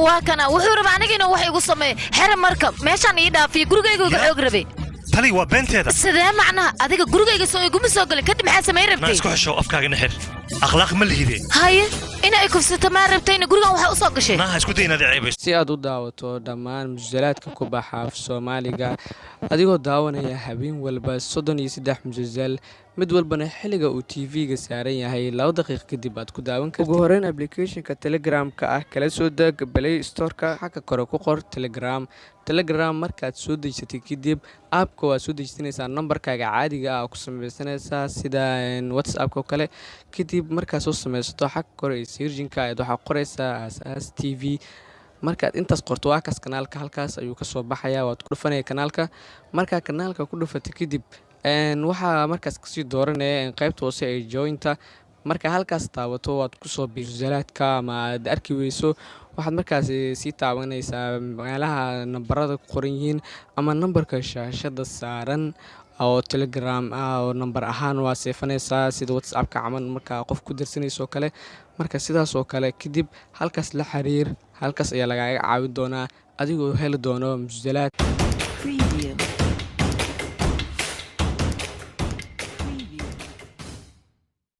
واكنا وحور معناك إنه وحي قصة حرم مركب ماشان يدا في جروجي يقربي تلي وبنت هذا سيدا معناها هذيك جروجي يقوم سوقل كده محاسة ما يربتي ناس كحشة وأفكار نحر أخلاق من اللي هذي هاي إنا إيكو ستة ما ربتين جروجي وحي أصاق شيء ما هسكتين هذا عيب si aad u daawato dhammaan musalsalaadka ku baxa af Soomaaliga adigoo daawanaya habeen walba 33 musalsal mid walbana xiliga uu TV-ga saaran yahay 2 daqiiqo kadib aad ku daawan kartaa ugu horreyn application-ka Telegram-ka ah kala soo deg Play Store-ka xagga kore ku qor Telegram markaad soo dejisato kadib app-ka waa soo dejisanaysaa numberkaaga caadiga ah ku samaysanaysaa sida WhatsApp-ka kale kadib markaad soo samaysato xagga kore searching-ka aad waxa qoraysaa Asaas TV markaad intaas qorto waa kaas kanaalka halkaas ayuu ka soo baxayaa waad ku dhufanaya kanaalka marka kanaalka ku dhufato kadib waxa markaas ka sii dooranaya qaybta hoose ee jointa marka halkaas taabato waad ku soo biirsalaadka ama aad arki weyso waxaad markaas sii taabanaysaa meelaha nambarada ku qoran yihiin ama nambarka shaashada saaran oo Telegram oo number ahaan waa seefanaysaa sida WhatsApp-ka camal marka qof ku dirsanayso kale marka sidaas oo kale kadib halkaas la xiriir halkaas ayaa lagaaga caawin doonaa adigoo heli doono musalsalaad